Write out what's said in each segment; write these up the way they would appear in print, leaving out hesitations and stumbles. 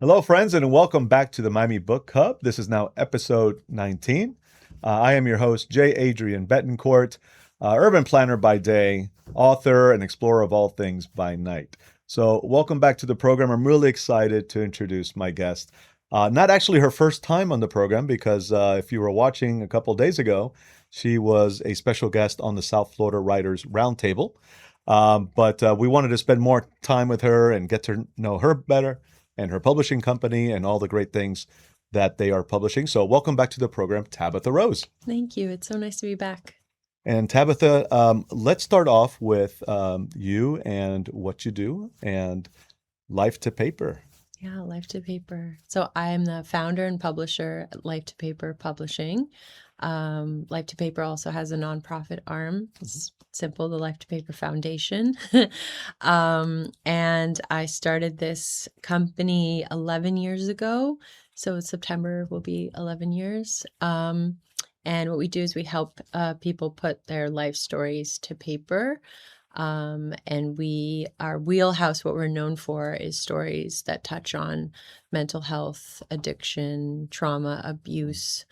Hello, friends, and welcome back to the Miami Book Hub. This is now episode 19. I am your host, J. Adrian Betancourt, urban planner by day, author and explorer of all things by night. So, welcome back to the program. I'm really excited to introduce my guest. Not actually her first time on the program, because if you were watching a couple of days ago, she was a special guest on the South Florida Writers Roundtable. But we wanted to spend more time with her and get to know her better and her publishing company and all the great things that they are publishing. So welcome back to the program, Tabitha Rose. Thank you. It's so nice to be back. And Tabitha, let's start off with you and what you do and Life to Paper. Yeah, Life to Paper. So I'm the founder and publisher at Life to Paper Publishing. Life to Paper also has a nonprofit arm. It's simple, the Life to Paper Foundation. And I started this company 11 years ago. So September will be 11 years. And what we do is we help people put their life stories to paper. And our wheelhouse, what we're known for is stories that touch on mental health, addiction, trauma, abuse,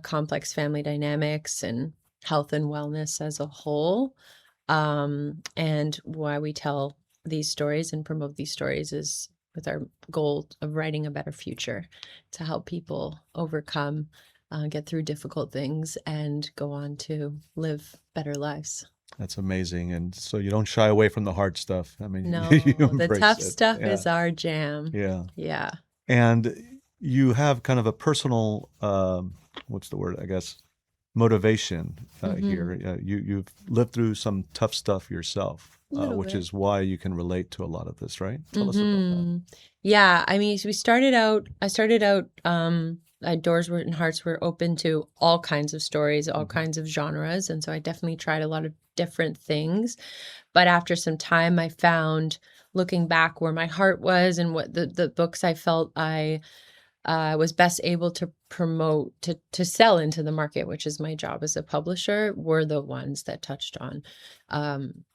complex family dynamics, and health and wellness as a whole. And why we tell these stories and promote these stories is with our goal of writing a better future to help people overcome, get through difficult things, and go on to live better lives. That's amazing. And so you don't shy away from the hard stuff. I mean, No, you the embrace tough it. stuff Yeah. is our jam. Yeah. Yeah. And you have kind of a personal, what's the word, I guess, motivation here. You've lived through some tough stuff yourself, which is why you can relate to a lot of this, right? Tell us about that. Yeah, I mean, I started out, doors and hearts were open to all kinds of stories, all kinds of genres. And so I definitely tried a lot of different things. But after some time, I found, looking back, where my heart was and what the books I felt I was best able to promote, to sell into the market, which is my job as a publisher, were the ones that touched on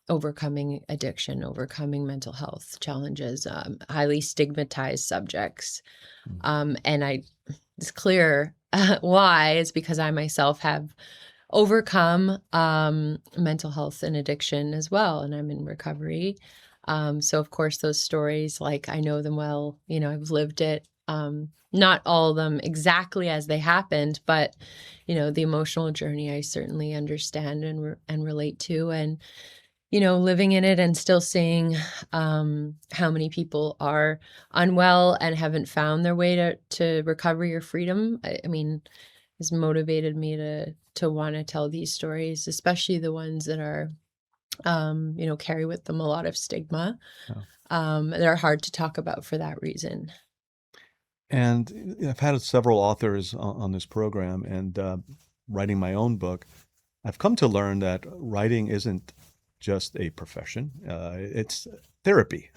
overcoming addiction, overcoming mental health challenges, highly stigmatized subjects. And it's clear why. It's because I myself have overcome mental health and addiction as well, and I'm in recovery. So of course those stories, like, I know them well, I've lived it. Not all of them exactly as they happened, but the emotional journey I certainly understand and relate to, and living in it and still seeing how many people are unwell and haven't found their way to recovery or freedom. I mean, has motivated me to want to tell these stories, especially the ones that are carry with them a lot of stigma. They're hard to talk about for that reason. And I've had several authors on this program, and writing my own book, I've come to learn that writing isn't just a profession. It's therapy.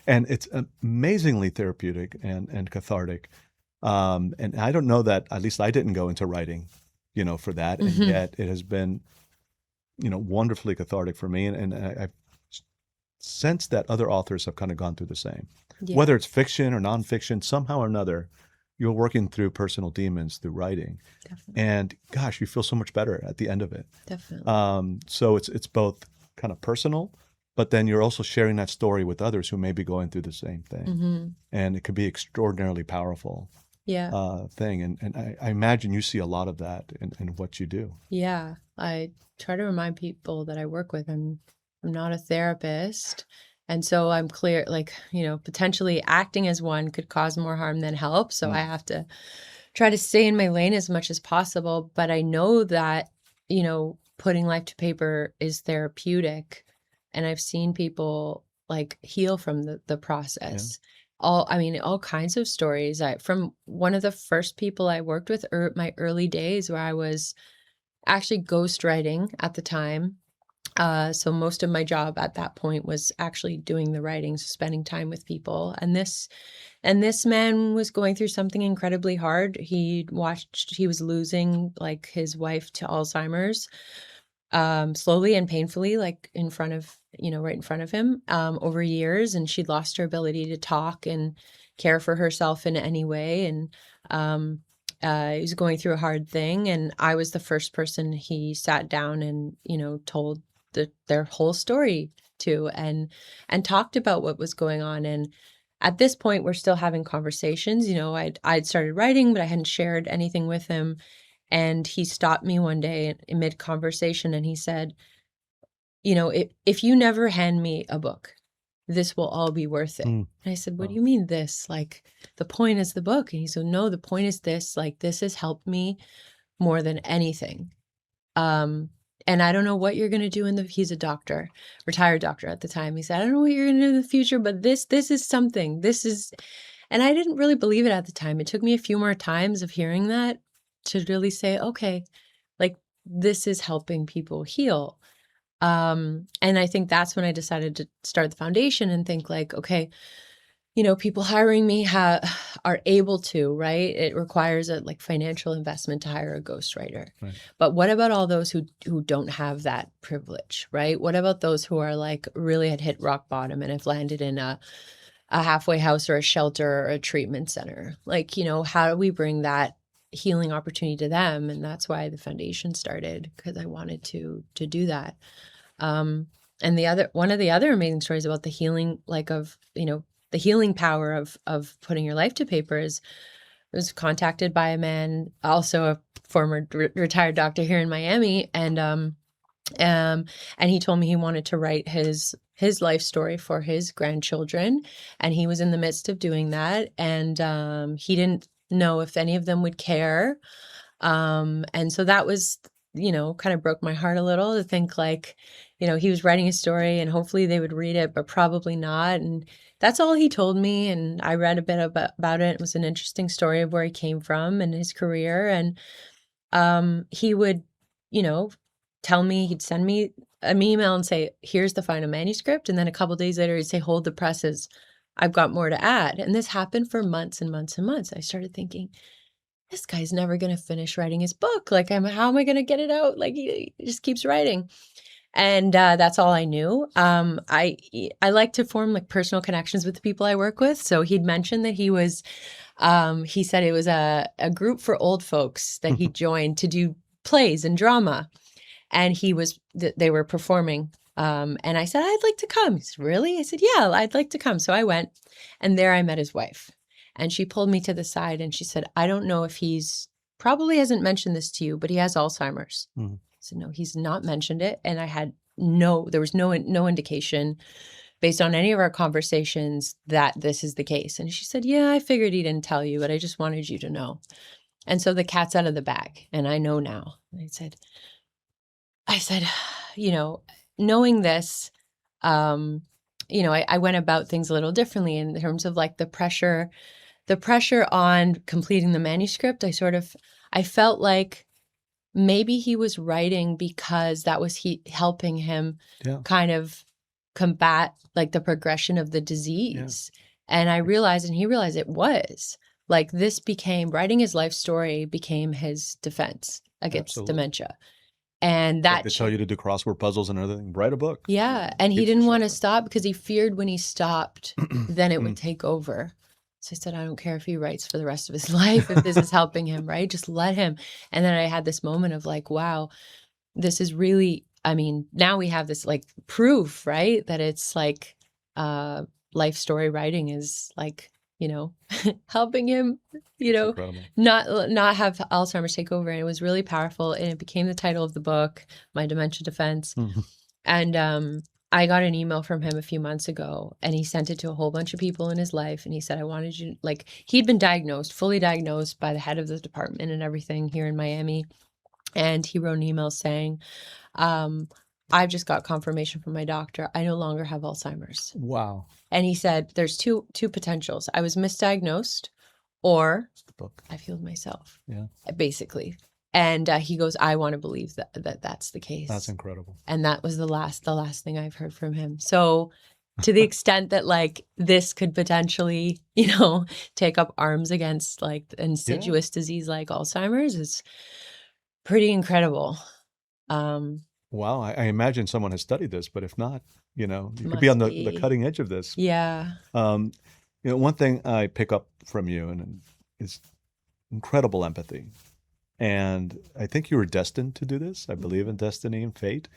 And it's amazingly therapeutic and cathartic. And I don't know that, at least I didn't go into writing, for that. And yet it has been, wonderfully cathartic for me. And I've sensed that other authors have kind of gone through the same. Yeah. Whether it's fiction or nonfiction, somehow or another, you're working through personal demons through writing. Definitely. And gosh, you feel so much better at the end of it. Definitely. So it's both kind of personal, but then you're also sharing that story with others who may be going through the same thing. And it could be extraordinarily powerful thing. And I imagine you see a lot of that in what you do. Yeah. I try to remind people that I work with, I'm not a therapist. And so I'm clear, like, potentially acting as one could cause more harm than help. So I have to try to stay in my lane as much as possible. But I know that, putting life to paper is therapeutic. And I've seen people like heal from the process. Yeah. All kinds of stories. From one of the first people I worked with, my early days, where I was actually ghostwriting at the time. So most of my job at that point was actually doing the writing, so spending time with people. And this man was going through something incredibly hard. He was losing, like, his wife to Alzheimer's, slowly and painfully, like in front of right in front of him, over years, and she'd lost her ability to talk and care for herself in any way. And he was going through a hard thing, and I was the first person he sat down and, told their whole story to, and talked about what was going on. And at this point, we're still having conversations. I'd started writing, but I hadn't shared anything with him. And he stopped me one day in mid conversation, and he said, if you never hand me a book, this will all be worth it. Mm. And I said, what Wow. do you mean this? Like, the point is the book. And he said, no, the point is this. Like, this has helped me more than anything. And I don't know what you're going to do he's a doctor, retired doctor at the time. He said, I don't know what you're going to do in the future, but this is something. And I didn't really believe it at the time. It took me a few more times of hearing that to really say, okay, like, this is helping people heal. And I think that's when I decided to start the foundation and think like, okay, people hiring me are able to, right? It requires a financial investment to hire a ghostwriter. Right. But what about all those who don't have that privilege, right? What about those who are really had hit rock bottom and have landed in a halfway house or a shelter or a treatment center? How do we bring that healing opportunity to them? And that's why the foundation started, because I wanted to do that. And one of the other amazing stories about the healing, the healing power of putting your life to paper is, I was contacted by a man, also a former retired doctor here in Miami. And he told me he wanted to write his life story for his grandchildren. And he was in the midst of doing that. And he didn't know if any of them would care. And so that was, kind of broke my heart a little to think he was writing a story and hopefully they would read it, but probably not. And that's all he told me. And I read a bit about it. It was an interesting story of where he came from and his career. And he would, tell me, he'd send me an email and say, here's the final manuscript. And then a couple of days later, he'd say, hold the presses. I've got more to add. And this happened for months and months and months. I started thinking, this guy's never going to finish writing his book. How am I going to get it out? He just keeps writing. And that's all I knew. I like to form personal connections with the people I work with. So he'd mentioned that he said it was a group for old folks that he joined to do plays and drama. And they were performing. And I said, I'd like to come. He said, really? I said, yeah, I'd like to come. So I went, and there I met his wife. And she pulled me to the side and she said, I don't know if probably hasn't mentioned this to you, but he has Alzheimer's. Mm-hmm. I said, no, he's not mentioned it. And there was no indication based on any of our conversations that this is the case. And she said, yeah, I figured he didn't tell you, but I just wanted you to know. And so the cat's out of the bag and I know now. And I said, knowing this, I went about things a little differently in terms of the pressure on completing the manuscript. I felt like maybe he was writing because that was helping him kind of combat the progression of the disease. Yeah. And I realized, and he realized it was writing his life story became his defense against dementia. And that they tell you to do crossword puzzles and everything. Write a book. Yeah. And he didn't want to stop because he feared when he stopped, then it would take over. So I said, I don't care if he writes for the rest of his life, if this is helping him, right? Just let him. And then I had this moment of wow, this is really, now we have this proof, right? That it's life story writing is helping him, not have Alzheimer's take over. And it was really powerful. And it became the title of the book, My Dementia Defense. Mm-hmm. And I got an email from him a few months ago and he sent it to a whole bunch of people in his life. And he said, I wanted you, he'd been fully diagnosed by the head of the department and everything here in Miami. And he wrote an email saying, I've just got confirmation from my doctor. I no longer have Alzheimer's. Wow. And he said, there's two potentials. I was misdiagnosed or I've healed myself. Yeah. Basically. And he goes, I want to believe that's the case. That's incredible. And that was the last thing I've heard from him. So to the extent that this could potentially, take up arms against insidious disease like Alzheimer's is pretty incredible. Wow. I imagine someone has studied this, but if not, You could be on Must the be. cutting edge of this. Yeah. Um, one thing I pick up from you and is incredible empathy. And I think you were destined to do this. I believe in destiny and fate.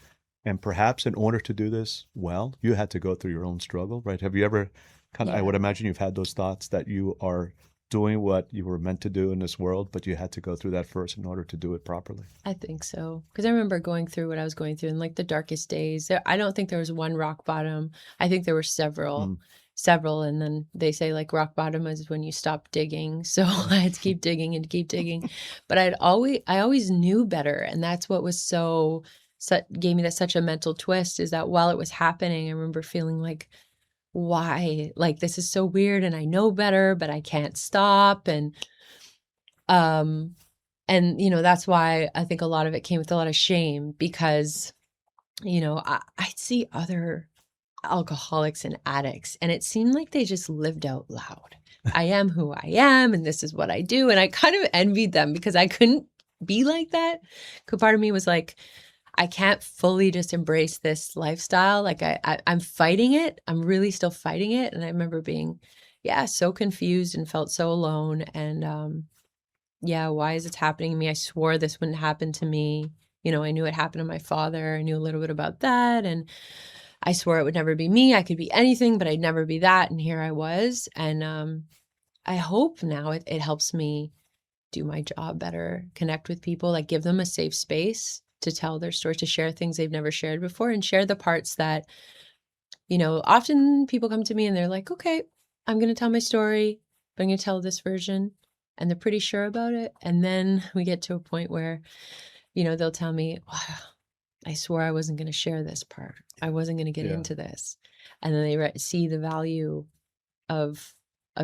And perhaps in order to do this well, you had to go through your own struggle, right? Have you ever I would Yeah. imagine you've had those thoughts that you are doing what you were meant to do in this world, but you had to go through that first in order to do it properly. I think so. Because I remember going through what I was going through in like the darkest days. I don't think there was one rock bottom. I think there were several, Mm. several. And then they say like rock bottom is when you stop digging. So I had to keep digging and keep digging. But I always knew better. And that's what was gave me that such a mental twist, is that while it was happening, I remember feeling like, why? Like, this is so weird and I know better, but I can't stop. Um, that's why I think a lot of it came with a lot of shame, because, I see other alcoholics and addicts, and it seemed like they just lived out loud. I am who I am, and this is what I do. And I kind of envied them because I couldn't be like that. Because part of me was like, I can't fully just embrace this lifestyle. Like I'm fighting it. I'm really still fighting it. And I remember being, yeah, so confused and felt so alone. And, yeah, why is this happening to me? I swore this wouldn't happen to me. I knew it happened to my father. I knew a little bit about that. And I swore it would never be me. I could be anything, but I'd never be that. And here I was. And I hope now it helps me do my job better, connect with people, like give them a safe space to tell their story, to share things they've never shared before, and share the parts that, often people come to me and they're like, okay, I'm going to tell my story, but I'm going to tell this version. And they're pretty sure about it. And then we get to a point where, they'll tell me, wow, I swore I wasn't going to share this part. I wasn't going to get Yeah. into this. And then they see the value of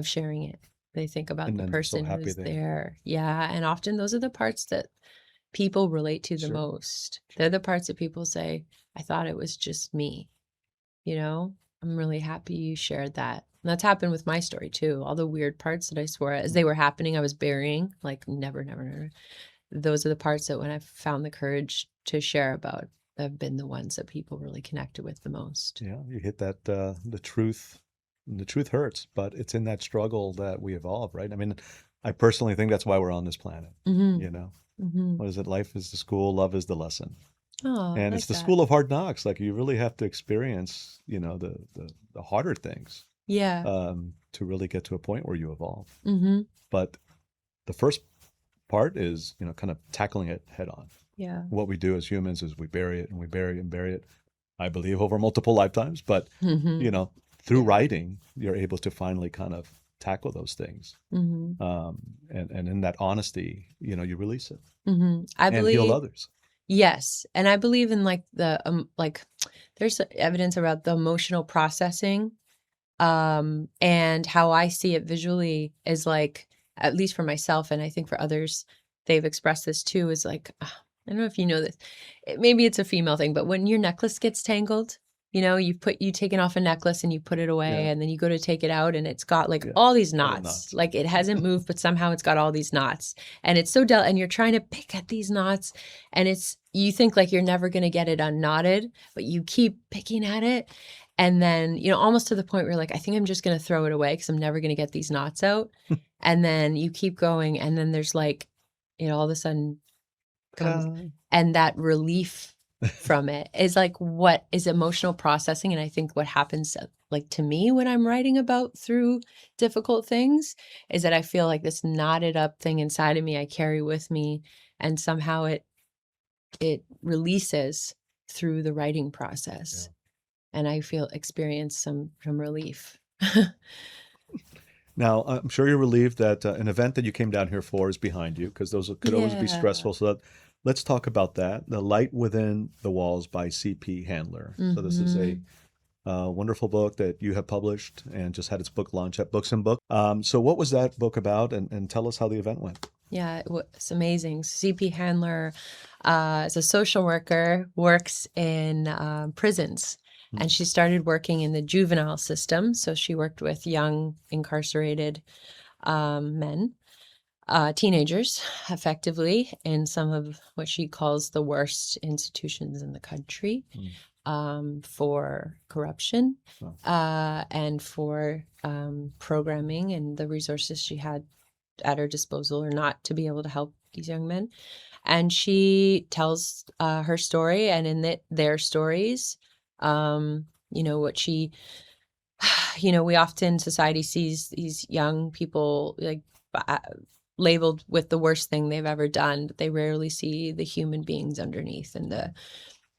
sharing it. They think about And the then they're so person happy who's they, there. Yeah. And often those are the parts that people relate to the sure. most. They're the parts that people say, I thought it was just me. I'm really happy you shared that. And that's happened with my story too. All the weird parts that I swore as they were happening, I was burying, like never, never, never. Those are the parts that when I found the courage to share about, have been the ones that people really connected with the most. Yeah, you hit that the truth. The truth hurts, but it's in that struggle that we evolve, right? I mean, I personally think that's why we're on this planet. Mm-hmm. You know, Mm-hmm. what is it? Life is the school, love is the lesson. Oh, I And it's like the that. school of hard knocks. Like you really have to experience, the harder things Yeah. to really get to a point where you evolve. Mm-hmm. But the first part is, kind of tackling it head on. Yeah. What we do as humans is we bury it and we bury it and bury it. I believe over multiple lifetimes, but Mm-hmm. you know, through Yeah. writing, you're able to finally kind of tackle those things. Mm-hmm. And in that honesty, you release it Mm-hmm. I and heal believe, others. yes. And I believe in like there's evidence about the emotional processing. And how I see it visually is like, at least for myself, and I think for others, they've expressed this too, is like, I don't know if you know this, maybe it's a female thing, but when your necklace gets tangled, you taken off a necklace and you put it away, Yeah. and then you go to take it out and it's got like Yeah. all these All the knots, knots. like it hasn't moved, but somehow it's got all these knots, and it's so and you're trying to pick at these knots, and you think like you're never going to get it unknotted, but you keep picking at it. And then, almost to the point where you're like, I think I'm just going to throw it away because I'm never going to get these knots out. And then you keep going. And then there's like, it all of a sudden comes. Ta-da. And that relief from it is like what is emotional processing. And I think what happens like to me when I'm writing about through difficult things is that I feel like this knotted up thing inside of me I carry with me. And somehow it releases through the writing process. Yeah. And I experience some relief. Now, I'm sure you're relieved that an event that you came down here for is behind you, because those could always be Yeah. stressful. So let's talk about that. The Light Within the Walls by C.P. Handler. So this is a wonderful book that you have published and just had its book launch at Books and Book. So what was that book about? And tell us how the event went. Yeah, it was amazing. C.P. Handler is a social worker, works in prisons. And she started working in the juvenile system. So she worked with young incarcerated men, teenagers, effectively, in some of what she calls the worst institutions in the country. for corruption, Oh. and for programming and the resources she had at her disposal or not to be able to help these young men. And she tells her story, and in their stories, what she, we often, society sees these young people like labeled with the worst thing they've ever done, but they rarely see the human beings underneath and the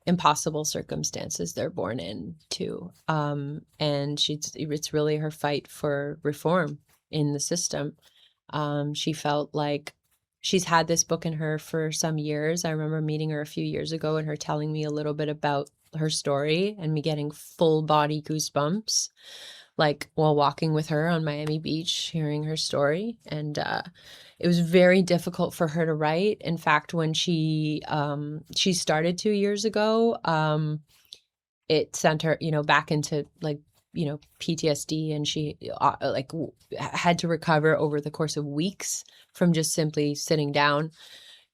impossible circumstances they're born into. And it's really her fight for reform in the system. She felt like she's had this book in her for some years. I remember meeting her a few years ago and her telling me a little bit about her story and me getting full body goosebumps, like while walking with her on Miami Beach, hearing her story. And it was very difficult for her to write. In fact, when she started 2 years ago, it sent her, back into like, PTSD, and she had to recover over the course of weeks from just simply sitting down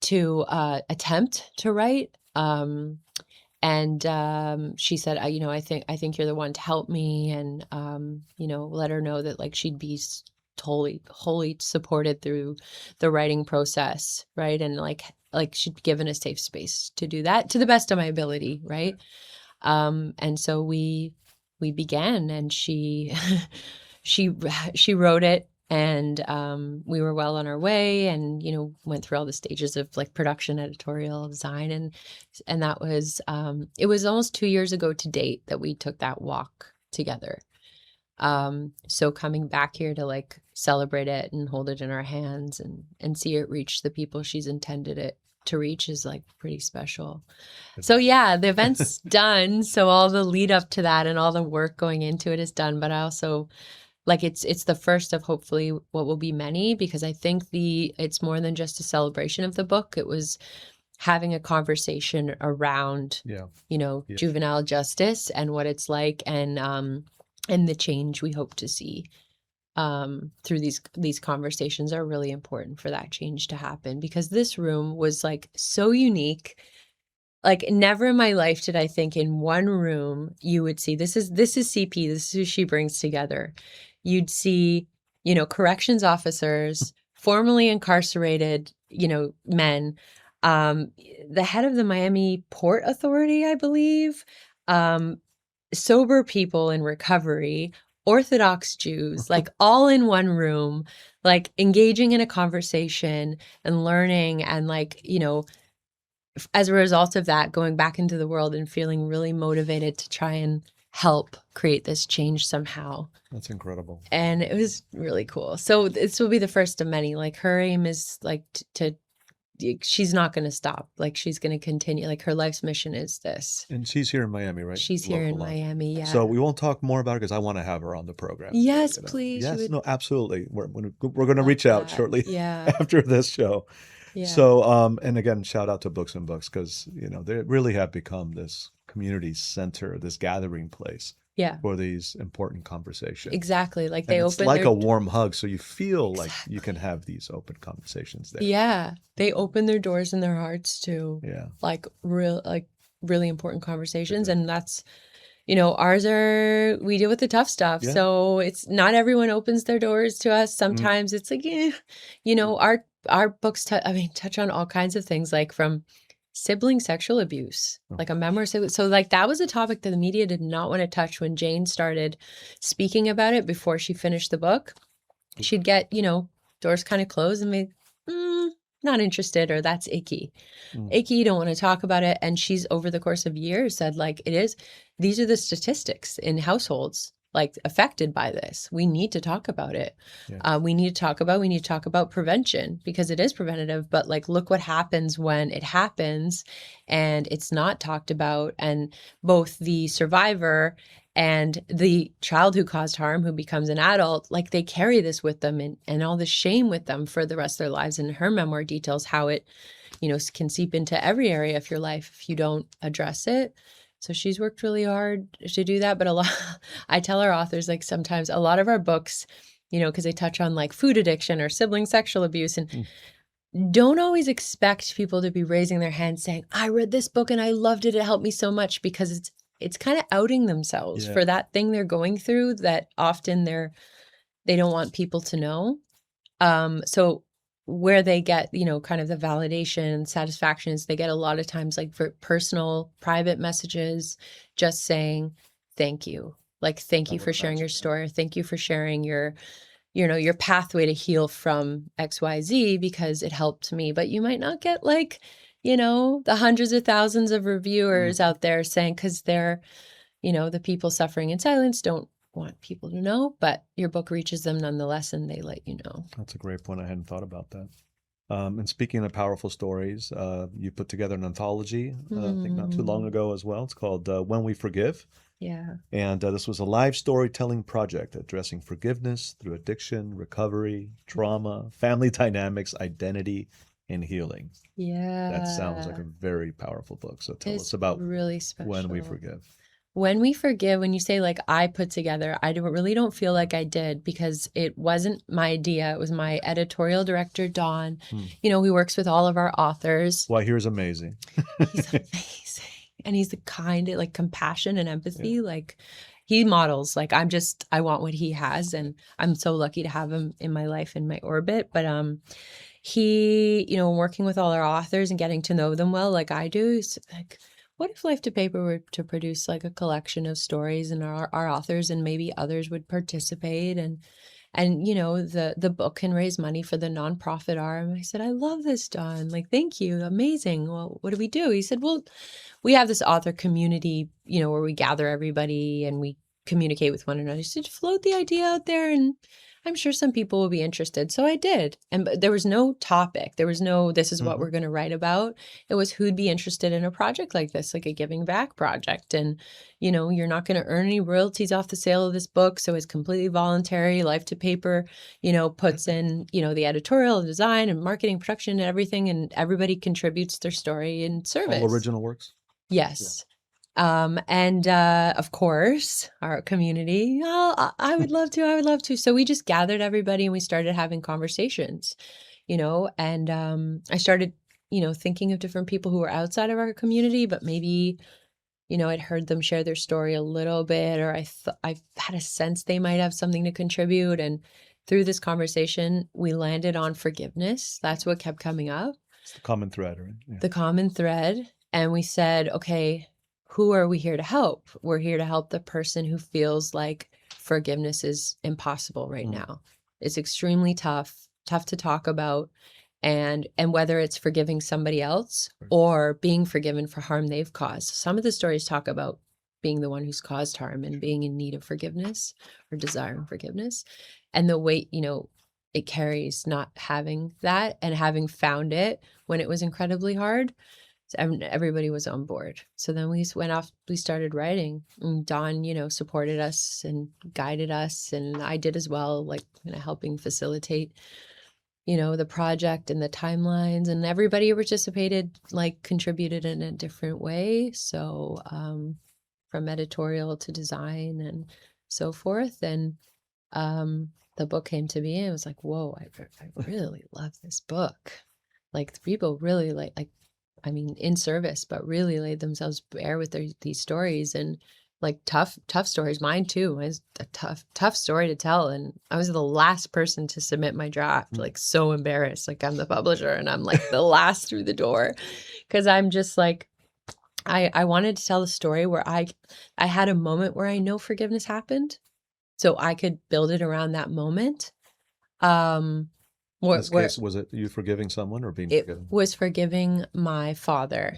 to attempt to write. And she said, I think you're the one to help me, and let her know that like she'd be totally, wholly supported through the writing process, right? And like she'd be given a safe space to do that to the best of my ability, right? And so we began, and she she wrote it, and we were well on our way, and went through all the stages of like production, editorial, design, and that was it was almost 2 years ago to date that we took that walk together. So coming back here to like celebrate it and hold it in our hands and see it reach the people she's intended it to reach is like pretty special. So yeah, the event's done. So all the lead up to that and all the work going into it is done. But I also like it's the first of hopefully what will be many, because I think it's more than just a celebration of the book. It was having a conversation around juvenile justice and what it's like, and the change we hope to see through these conversations are really important for that change to happen, because this room was like so unique. Like never in my life did I think in one room you would see, this is CP, this is who she brings together. You'd see, corrections officers, formerly incarcerated, men, the head of the Miami Port Authority, I believe, sober people in recovery, Orthodox Jews, like all in one room, like engaging in a conversation and learning, and like, as a result of that, going back into the world and feeling really motivated to try and help create this change somehow. That's incredible. And it was really cool. So this will be the first of many. Like her aim is like she's not going to stop. Like she's going to continue. Like her life's mission is this. And she's here in Miami, right? She's here in Miami, yeah. So we won't talk more about it because I want to have her on the program. Yes, please. Yes, no, absolutely. We're going to reach out shortly after this show. Yeah. So, and again, shout out to Books and Books, because, they really have become this community center, this gathering place for these important conversations. Exactly. Like and it's like a warm hug. So you feel like you can have these open conversations there. Yeah. They open their doors and their hearts to like really important conversations. And that's, ours we deal with the tough stuff. Yeah. So it's not everyone opens their doors to us. Sometimes it's like, our books, touch on all kinds of things, like from sibling sexual abuse, like a memoir. So like that was a topic that the media did not want to touch when Jane started speaking about it before she finished the book. She'd get, doors kind of closed and be, not interested, or that's icky. Icky, you don't want to talk about it. And she's over the course of years said like, these are the statistics in households like affected by this. We need to talk about it. Yeah. We need to talk about prevention, because it is preventative, but like, look what happens when it happens and it's not talked about. And both the survivor and the child who caused harm, who becomes an adult, like they carry this with them and all the shame with them for the rest of their lives. And her memoir details how it, can seep into every area of your life if you don't address it. So she's worked really hard to do that. But I tell our authors, like sometimes a lot of our books, because they touch on like food addiction or sibling sexual abuse, and don't always expect people to be raising their hands saying, I read this book and I loved it. It helped me so much, because it's kind of outing themselves Yeah. for that thing they're going through that often they don't want people to know. So where they get, kind of the validation and satisfaction is they get a lot of times like for personal, private messages, just saying, thank you. Like, thank I you would for sharing your imagine. Yeah. story. Thank you for sharing your pathway to heal from XYZ because it helped me. But you might not get like, the hundreds of thousands of reviewers Mhm. out there saying, because they're, the people suffering in silence don't want people to know, but your book reaches them nonetheless and they let you know. That's a great point. I hadn't thought about that. And speaking of powerful stories, you put together an anthology, I think not too long Mm, ago as well. It's called When We Forgive. yeah. And this was a live storytelling project addressing forgiveness through addiction, recovery, trauma, family dynamics, identity, and healing. That sounds like Yeah. a very powerful book. So tell us It's about really When We special. Forgive. When we forgive, when you say like I put together, I really don't feel like I did because it wasn't my idea. It was my editorial director, Don. Hmm. He works with all of our authors. Why, here's amazing. He's amazing. And he's the kind of like compassion and Yeah. empathy. Like he models, like I want what he has. And I'm so lucky to have him in my life, in my orbit. But he, working with all our authors and getting to know them well, like I do, is like, what if Life to Paper were to produce like a collection of stories and our authors and maybe others would participate and the book can raise money for the nonprofit arm. I said, I love this, Don. Like, thank you. Amazing. Well, what do we do? He said, well, we have this author community, where we gather everybody and we communicate with one another. He said, float the idea out there and I'm sure some people will be interested. So I did. And but there was no topic. There was no, this is what Hmm. we're going to write about. It was who'd be interested in a project like this, like a giving back project. And, you're not going to earn any royalties off the sale of this book. So it's completely voluntary. Life to Paper, puts in, the editorial, design and marketing, production and everything. And everybody contributes their story in All service. original works? Yeah. Yes. And of course, our community, oh, I would love to, I would love to. So we just gathered everybody and we started having conversations, and I started, thinking of different people who were outside of our community, but maybe, I'd heard them share their story a little bit, or I had a sense they might have something to contribute. And through this conversation, we landed on forgiveness. That's what kept coming up, It's the common thread, right? Yeah. the common thread. And we said, okay, who are we here to help? We're here to help the person who feels like forgiveness is impossible right Mm. now. It's extremely tough to talk about. And whether it's forgiving somebody else or being forgiven for harm they've caused. Some of the stories talk about being the one who's caused harm and being in need of forgiveness or desiring forgiveness. And the weight, it carries not having that and having found it when it was incredibly hard. So everybody was on board. So then we went off, we started writing. And Don, supported us and guided us. And I did as well, like helping facilitate, the project and the timelines. And everybody participated, like contributed in a different way. So from editorial to design and so forth. And the book came to me and it was like, whoa, I really love this book. Like the people really I mean, in service, but really laid themselves bare with these stories and like tough stories. Mine too was a tough story to tell. And I was the last person to submit my draft, like so embarrassed. Like I'm the publisher and I'm like the last through the door. Cause I'm just like, I wanted to tell a story where I had a moment where I know forgiveness happened. So I could build it around that moment. Um, In where, this where case, was it you forgiving someone or being it forgiven? was forgiving my father.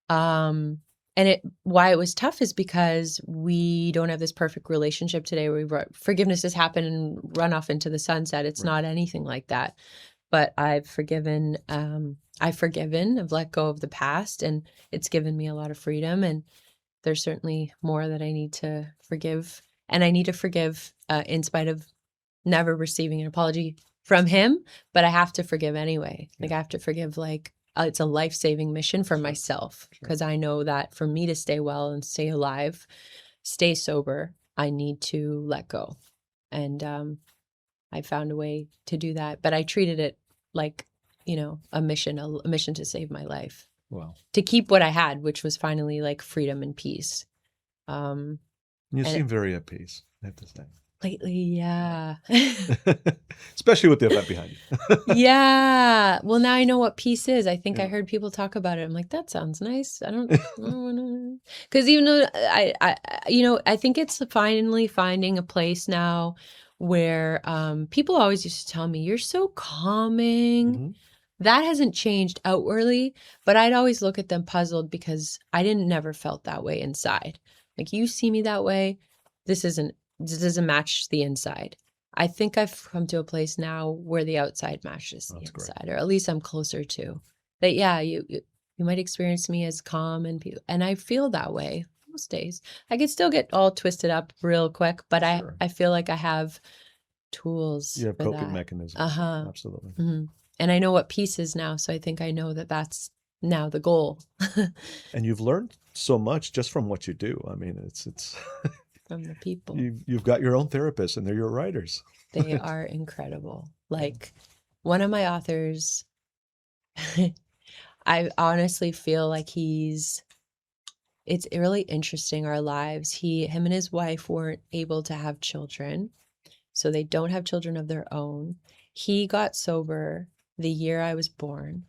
Um, and why it was tough is because we don't have this perfect relationship today where forgiveness has happened and run off into the sunset. It's Right. not anything like that. But I've forgiven, I've let go of the past and it's given me a lot of freedom. And there's certainly more that I need to forgive. And I need to forgive in spite of never receiving an apology from him, but I have to forgive anyway. Like Yeah. I have to forgive, like it's a life-saving mission for myself because I know that for me to stay well and stay alive, stay sober, I need to let go. And I found a way to do that, but I treated it like, a mission to save my life, Wow. to keep what I had, which was finally like freedom and peace. You And seem very at peace, I have to say. lately, yeah. Especially with the event behind you. Yeah. Well, now I know what peace is. I think I Yeah. heard people talk about it. I'm like, that sounds nice. I don't want to, because even though I think it's finally finding a place now where people always used to tell me, you're so calming. Mhm. That hasn't changed outwardly, but I'd always look at them puzzled because I didn't never felt that way inside. Like you see me that way, this doesn't match the inside. I think I've come to a place now where the outside matches the That's great. inside, or at least I'm closer to that. Yeah, you might experience me as calm and I feel that way most days. I could still get all twisted up real quick, but Sure. I feel like I have tools You have for coping that. mechanisms. Uh-huh. Absolutely. Mhm. And I know what peace is now, so I think I know that that's now the goal And you've learned so much just from what you do. I mean, it's from the people. you've got your own therapists and they're your writers. They are incredible. Like one of my authors, I honestly feel like it's really interesting our lives. Him and his wife weren't able to have children, so they don't have children of their own. He got sober the year I was born.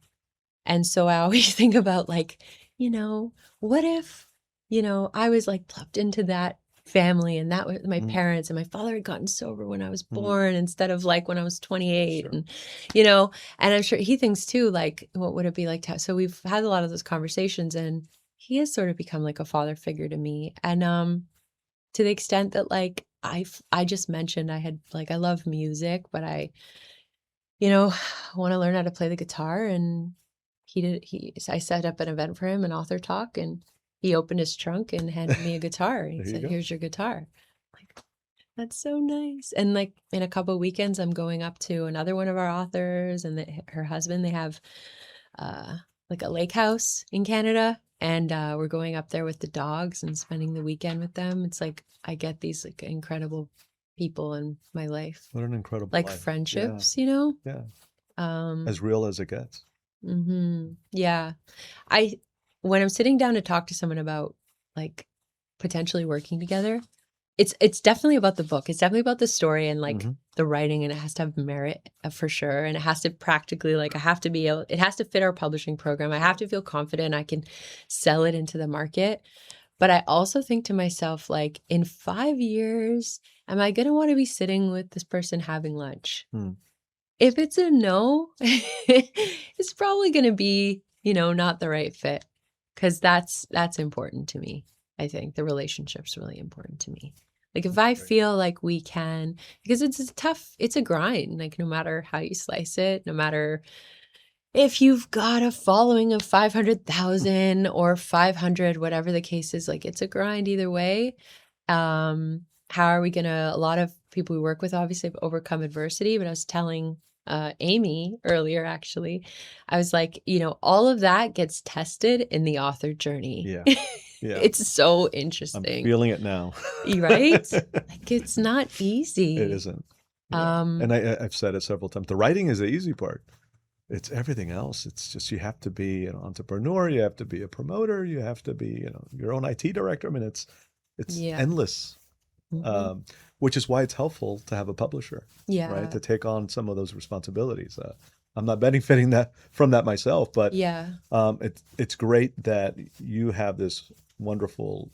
And so I always think about like, what if, I was like plucked into that family and that was my Mm, parents and my father had gotten sober when I was mm, born instead of like when I was 28 sure. and you know, and I'm sure he thinks too like what would it be like to so we've had a lot of those conversations and he has sort of become like a father figure to me. And to the extent that like I just mentioned I had like I love music, but I want to learn how to play the guitar. And I set up an event for him, an author talk, and he opened his trunk and handed me a guitar. And he There you said, go. here's your guitar. Like, that's so nice. And like in a couple of weekends, I'm going up to another one of our authors and her husband, they have uh, like a lake house in Canada. And we're going up there with the dogs and spending the weekend with them. It's like I get these like incredible people in my life, What an incredible like life. Yeah. friendships, Yeah. Um, As real as it gets. yeah. I when I'm sitting down to talk to someone about like potentially working together, it's definitely about the book. It's definitely about the story and like Hmm. the writing, and it has to have merit for sure. And it has to practically like I have to be able it has to fit our publishing program. I have to feel confident I can sell it into the market. But I also think to myself, like, in 5 years, am I gonna want to be sitting with this person having lunch? Mm, If it's a no, it's probably gonna be, not the right fit, because that's important to me. I think the relationship's really important to me. Like, if that's I great. feel like we can because it's a grind, like, no matter how you slice it, no matter if you've got a following of 500,000 or 500, whatever the case is, like, it's a grind either way. How are we gonna a lot of people we work with obviously have overcome adversity, but I was telling Amy earlier actually, I was like, all of that gets tested in the author journey. Yeah. Yeah. It's so I'm interesting, feeling it now. right? Like it's not It easy. isn't. Yeah. Um, And I've said it several times. The writing is the easy part. It's everything else. It's just you have to be an entrepreneur, you have to be a promoter, you have to be, your own IT director. I mean, it's yeah. endless. Mhm. Um, which is why it's helpful to have a publisher, right? Yeah. To take on some of those responsibilities. I'm not benefiting that from that myself, but Yeah. it's great that you have this wonderful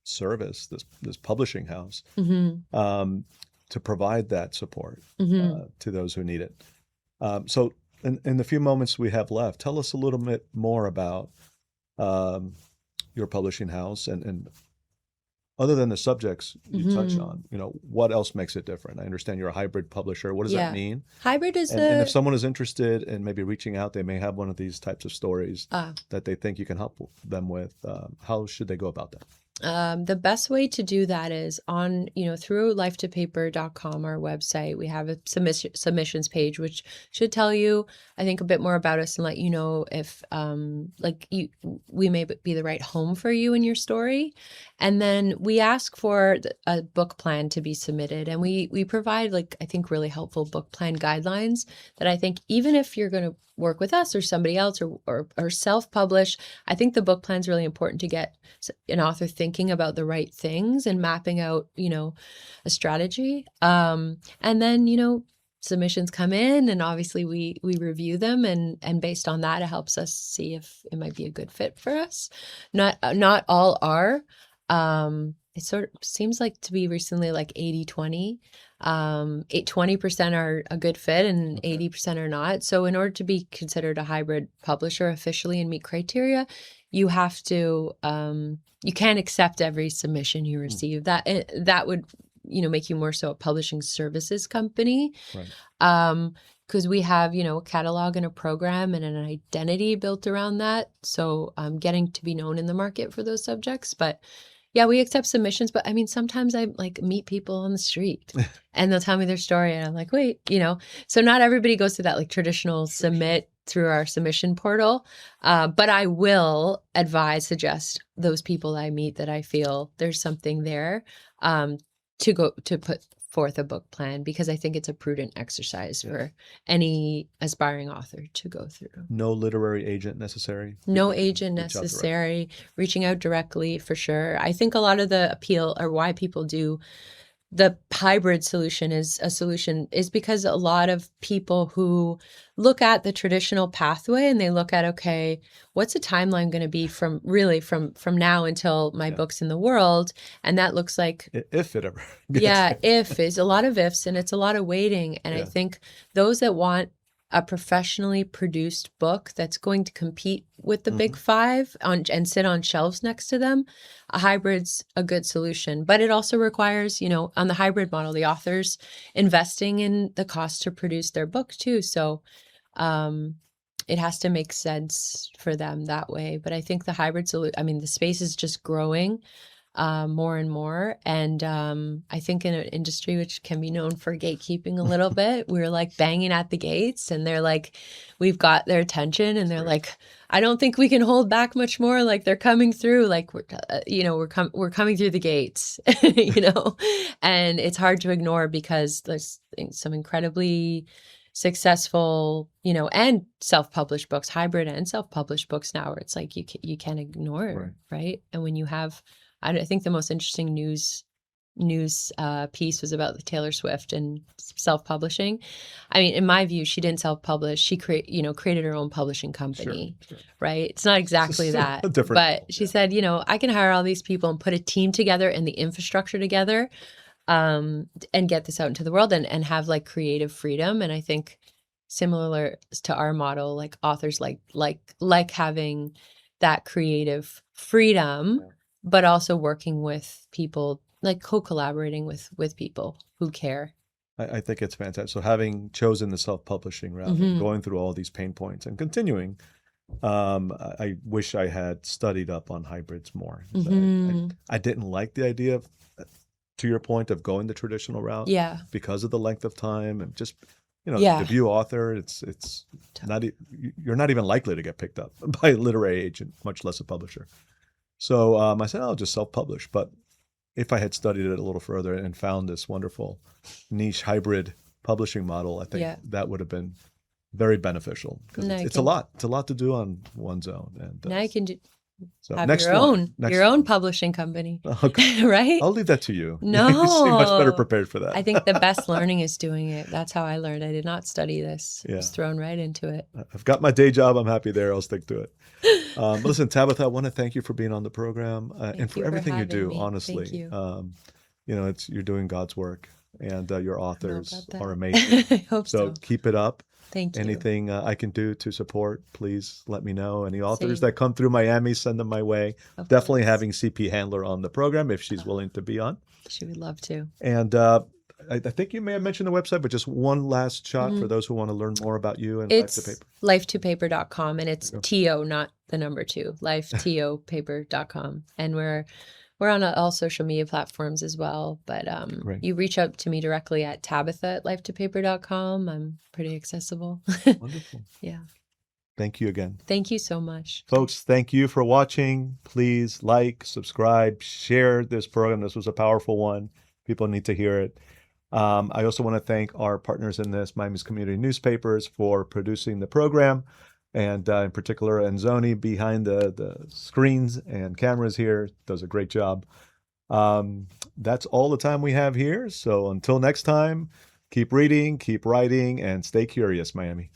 service, this publishing house, Mhm. um, to provide that support Mhm. to those who need it. So, in the few moments we have left, tell us a little bit more about um, your publishing house and other than the subjects you touch Mhm. on, what else makes it different? I understand you're a hybrid publisher. What does that Yeah. mean? Hybrid is And if the someone is interested in maybe reaching out, they may have one of these types of stories uh that they think you can help them with. How should they go about that? The best way to do that is on, through lifetopaper.com, our website. We have a submissions page, which should tell you, I think, a bit more about us and let you know if, we may be the right home for you and your story. And then we ask for a book plan to be submitted, and we provide, like, I think, really helpful book plan guidelines that I think even if you're going to work with us or somebody else or self-publish. I think the book plan is really important to get an author thinking about the right things and mapping out, a strategy. And then, submissions come in, and obviously we review them, and based on that, it helps us see if it might be a good fit for us. Not all are. It sort of seems like to be recently like 80-20. 20% are a good fit and 80% are not. So in order to be considered a hybrid publisher officially and meet criteria, you have to, you can't accept every submission you receive. That would, make you more so a publishing services company. Right. Because we have, a catalog and a program and an identity built around that. So getting to be known in the market for those subjects. But yeah, we accept submissions, but I mean, sometimes I like meet people on the street and they'll tell me their story and I'm like, wait, so not everybody goes through that like traditional submit through our submission portal. But I will suggest those people I meet that I feel there's something there, to put forth a book plan, because I think it's a prudent exercise for any aspiring author to go through. No literary agent necessary. No agent necessary. Reaching out directly for sure. I think a lot of the appeal, or why people do the hybrid solution is because a lot of people who look at the traditional pathway and they look at, okay, what's the timeline going to be from now until my book's in the world? And that looks like, if it ever gets if is a lot of ifs, and it's a lot of waiting. And I think those that want a professionally produced book that's going to compete with the big five and sit on shelves next to them, a hybrid's a good solution. But it also requires, on the hybrid model, the authors investing in the cost to produce their book too. So it has to make sense for them that way. But I think the hybrid solution, the space is just growing more and more. And I think in an industry which can be known for gatekeeping a little bit, we're like banging at the gates, and they're like, we've got their attention, and they're like, I don't think we can hold back much more. Like they're coming through, like we're coming through the gates, and it's hard to ignore because there's some incredibly successful, and self-published books, hybrid and self-published books now, where it's like you can't ignore, right? And when you have, I think the most interesting news piece was about the Taylor Swift and self-publishing. In my view, she didn't self-publish. She created her own publishing company, sure. Right? It's not exactly that, but she said, I can hire all these people and put a team together and the infrastructure together, and get this out into the world and have like creative freedom. And I think similar to our model, like authors like having that creative freedom, but also working with people, like co-collaborating with people who care. I think it's fantastic. So having chosen the self-publishing route, and going through all these pain points and continuing, I wish I had studied up on hybrids more. I didn't like the idea of, to your point, of going the traditional route, because of the length of time and just, debut author, it's not, you're not even likely to get picked up by a literary agent, much less a publisher. So I said, I'll just self-publish. But if I had studied it a little further and found this wonderful niche hybrid publishing model, I think that would have been very beneficial, because it's a lot. It's a lot to do on one's own. And now you can have next your own publishing company, okay. Right? I'll leave that to you. No, You seem much better prepared for that. I think the best learning is doing it. That's how I learned. I did not study this. I was thrown right into it. I've got my day job. I'm happy there. I'll stick to it. Listen, Tabitha, I want to thank you for being on the program and for everything you do. Honestly, thank you. You're doing God's work, and your authors are amazing. I hope so. Keep it up. Thank you. Anything I can do to support, please let me know. Any authors that come through Miami, send them my way. Definitely having CP Handler on the program if she's willing to be on. She would love to. And I think you may have mentioned the website, but just one last shot for those who want to learn more about you and Life to Paper. Life2paper.com, and it's TO, not the number 2, lifetopaper.com. And we're on all social media platforms as well, but you reach out to me directly at Tabitha@lifetopaper.com. I'm pretty accessible. Wonderful. Yeah. Thank you again. Thank you so much. Folks, thank you for watching. Please like, subscribe, share this program. This was a powerful one. People need to hear it. I also want to thank our partners in this, Miami's Community Newspapers, for producing the program, and in particular, Anzoni behind the screens and cameras here does a great job. That's all the time we have here. So until next time, keep reading, keep writing, and stay curious, Miami.